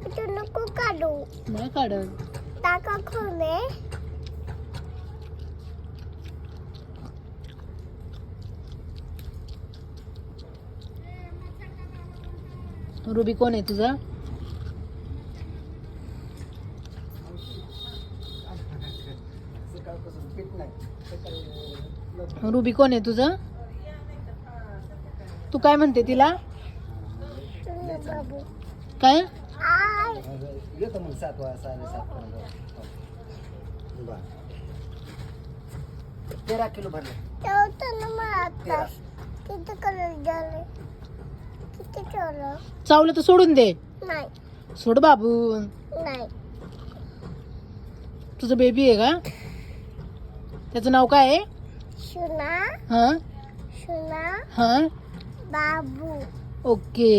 तू नको काढू. नाही काढत. टाका खोले. रुबी कोण आहे तुझा? रुबी कोण आहे तुझा? तू काय म्हणते तिला? बाबू काय? आय येतो मग 7 वाजता 7:30 पर्यंत. 13 किलो भरले. ठेवतो ना मग आता. किती कलर झाले? किती ठेवलं? चावलं तर सोडून दे. नाही सोड बाबू. नाही. तुझं बेबी आहे का? त्याचं नाव काय आहे? शुना हा शुना हा बाबू. ओके.